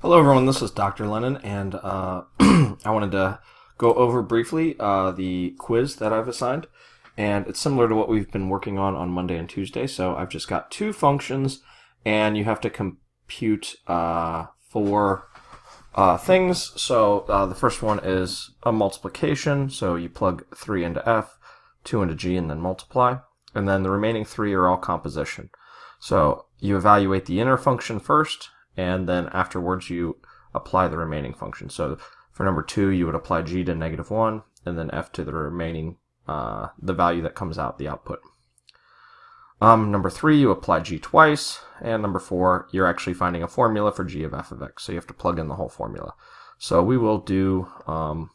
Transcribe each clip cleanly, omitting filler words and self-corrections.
Hello everyone, this is Dr. Lennon, and I wanted to go over briefly the quiz that I've assigned, and it's similar to what we've been working on Monday and Tuesday. So I've just got two functions, and you have to compute four things. So the first one is a multiplication, so you plug 3 into f, 2 into g, and then multiply, and then the remaining three are all composition. So you evaluate the inner function first, and then afterwards you apply the remaining function. So for number 2, you would apply g to -1, and then f to the remaining, the value that comes out, the output. Number 3, you apply g twice, and number 4, you're actually finding a formula for g of f of x, so you have to plug in the whole formula. So we will do a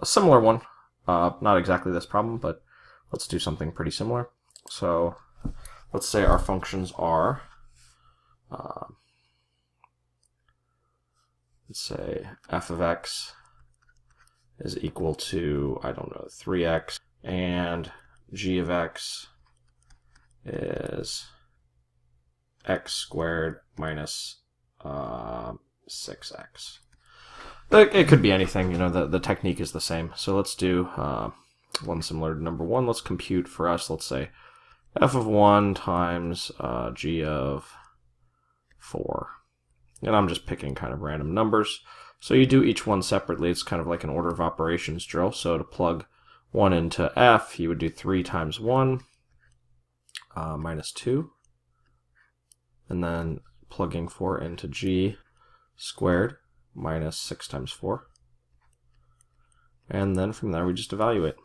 similar one, not exactly this problem, but let's do something pretty similar. So let's say our functions are let's say f of x is equal to, I don't know, 3x, and g of x is x squared minus 6x. It could be anything, you know, the technique is the same. So let's do one similar to number 1. Let's compute for us, let's say f of 1 times g of 4. And I'm just picking kind of random numbers. So you do each one separately. It's kind of like an order of operations drill. So to plug 1 into f, you would do 3 times 1 minus 2. And then plugging 4 into g squared minus 6 times 4. And then from there we just evaluate.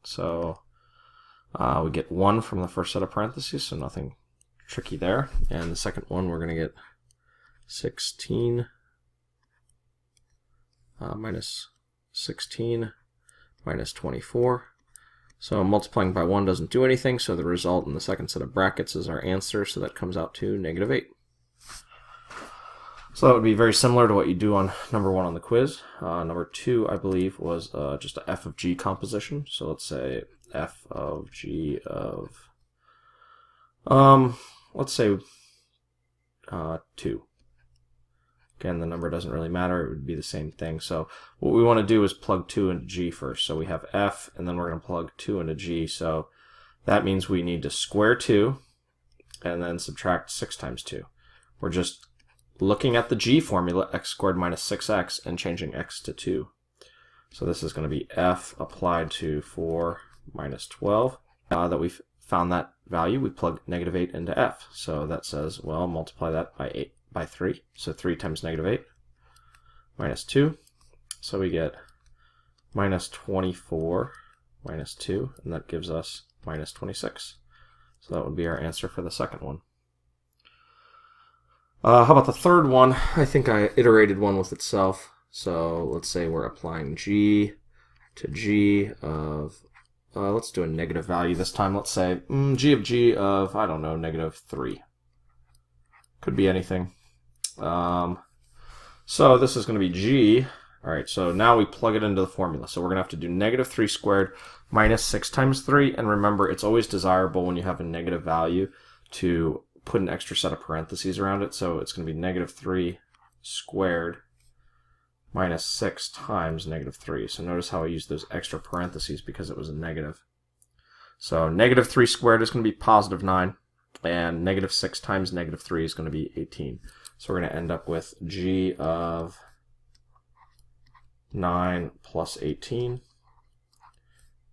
So we get 1 from the first set of parentheses, so nothing tricky there. And the second one we're going to get 16 minus 16 minus 24. So multiplying by 1 doesn't do anything, so the result in the second set of brackets is our answer, so that comes out to -8. So that would be very similar to what you do on number 1 on the quiz. Number 2, I believe, was just a f of g composition. So let's say f of g of, let's say 2. Again, the number doesn't really matter. It would be the same thing. So what we want to do is plug 2 into g first. So we have f, and then we're going to plug 2 into g. So that means we need to square 2 and then subtract 6 times 2. We're just looking at the g formula, x squared minus 6x, and changing x to 2. So this is going to be f applied to 4 minus 12. Now that we've found that value, we plug -8 into f. So that says, well, multiply that by 3. So 3 times -8 minus 2. So we get minus 24 minus 2, and that gives us minus 26. So that would be our answer for the second one. How about the third one? I think I iterated one with itself. So let's say we're applying g to g of, let's do a negative value this time. Let's say g of, I don't know, -3. Could be anything. So this is going to be g. All right, so now we plug it into the formula. So we're going to have to do -3 squared minus 6 times 3. And remember, it's always desirable when you have a negative value to put an extra set of parentheses around it. So it's going to be -3 squared minus 6 times -3. So notice how I used those extra parentheses because it was a negative. So -3 squared is going to be +9. And -6 times -3 is going to be 18. So we're going to end up with g of 9 plus 18,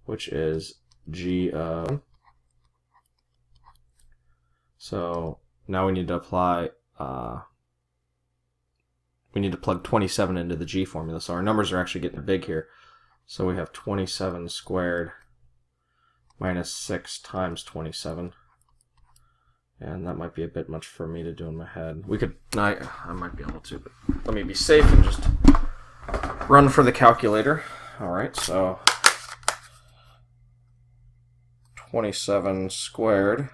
which is g of... So now we need to apply, we need to plug 27 into the g formula. So our numbers are actually getting big here. So we have 27 squared minus 6 times 27. And that might be a bit much for me to do in my head. We could, I might be able to, but let me be safe and just run for the calculator. All right, so 27 squared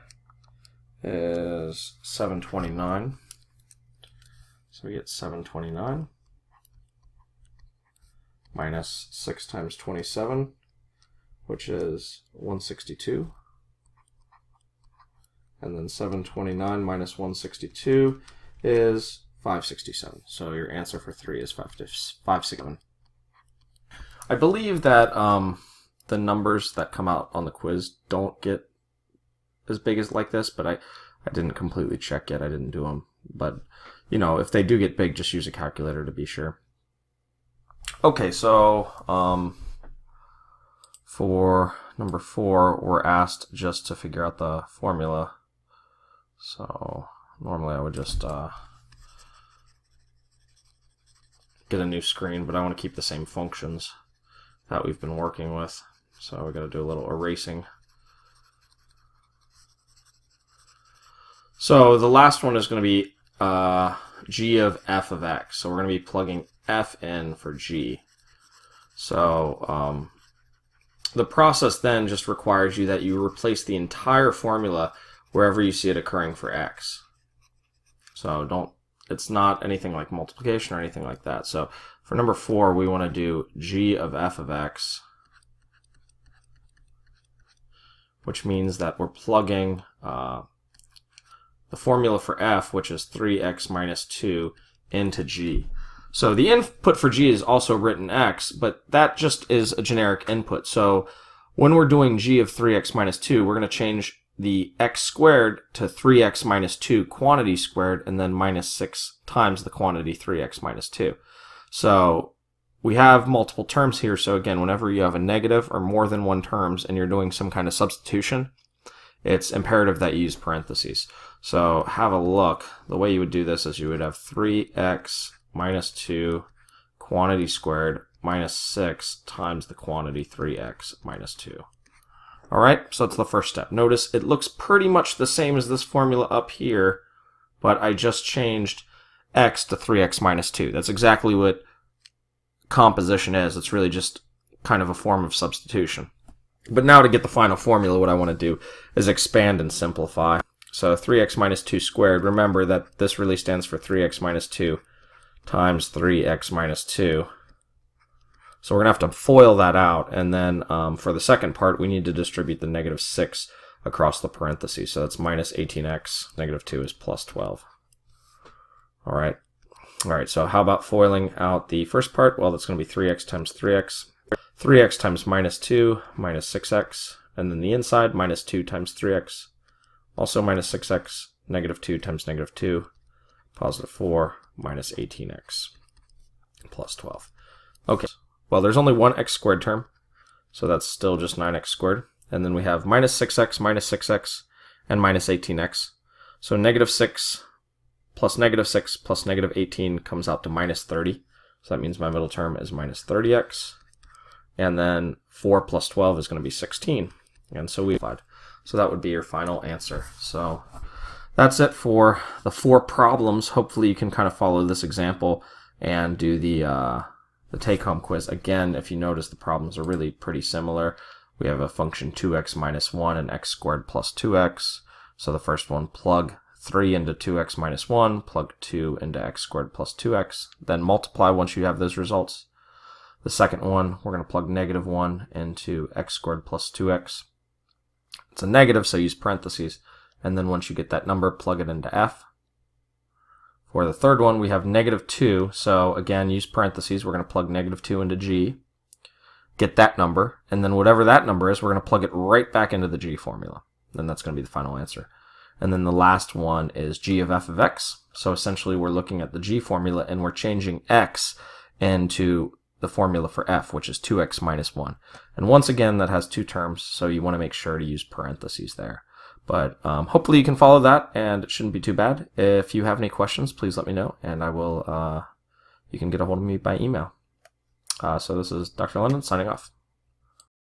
is 729. So we get 729 minus 6 times 27, which is 162. And then 729 minus 162 is 567. So your answer for 3 is 567. I believe that the numbers that come out on the quiz don't get as big as like this, but I didn't completely check yet. I didn't do them. But, you know, if they do get big, just use a calculator to be sure. Okay, so for number 4, we're asked just to figure out the formula. So normally I would just get a new screen, but I want to keep the same functions that we've been working with. So we got to do a little erasing. So the last one is going to be g of f of x. So we're going to be plugging f in for g. So the process then just requires you that you replace the entire formula wherever you see it occurring for x. So it's not anything like multiplication or anything like that. So for number 4, we want to do g of f of x, which means that we're plugging the formula for f, which is 3x minus 2, into g. So the input for g is also written x, but that just is a generic input. So when we're doing g of 3x minus 2, we're going to change the x squared to 3x minus 2 quantity squared, and then minus 6 times the quantity 3x minus 2. So we have multiple terms here. So again, whenever you have a negative or more than one terms and you're doing some kind of substitution, it's imperative that you use parentheses. So have a look. The way you would do this is you would have 3x minus 2 quantity squared minus 6 times the quantity 3x minus 2. Alright, so that's the first step. Notice it looks pretty much the same as this formula up here, but I just changed x to 3x minus 2. That's exactly what composition is. It's really just kind of a form of substitution. But now to get the final formula, what I want to do is expand and simplify. So 3x minus 2 squared, remember that this really stands for 3x minus 2 times 3x minus 2. So we're going to have to FOIL that out, and then for the second part, we need to distribute the negative 6 across the parentheses. So that's minus 18x, negative 2 is plus 12. All right, so how about FOILing out the first part? Well, that's going to be 3x times 3x. 3x times minus 2, minus 6x, and then the inside, minus 2 times 3x, also minus 6x, negative 2 times negative 2, positive 4, minus 18x, plus 12. Okay. Well, there's only one x squared term, so that's still just 9x squared. And then we have minus 6x, and minus 18x. So negative 6 plus negative 18 comes out to minus 30. So that means my middle term is minus 30x. And then 4 plus 12 is going to be 16. And so we applied. So that would be your final answer. So that's it for the 4 problems. Hopefully you can kind of follow this example and do the take-home quiz. Again, if you notice, the problems are really pretty similar. We have a function 2x minus 1 and x squared plus 2x. So the first one, plug 3 into 2x minus 1, plug 2 into x squared plus 2x, then multiply once you have those results. The second one, we're going to plug negative 1 into x squared plus 2x. It's a negative, so use parentheses. And then once you get that number, plug it into f. For the third one, we have negative 2, so again, use parentheses. We're going to plug negative 2 into g, get that number, and then whatever that number is, we're going to plug it right back into the g formula. Then that's going to be the final answer. And then the last one is g of f of x. So essentially, we're looking at the g formula, and we're changing x into the formula for f, which is 2x minus 1. And once again, that has 2 terms, so you want to make sure to use parentheses there. But hopefully you can follow that, and it shouldn't be too bad. If you have any questions, please let me know, and I will. You can get a hold of me by email. So this is Dr. London signing off.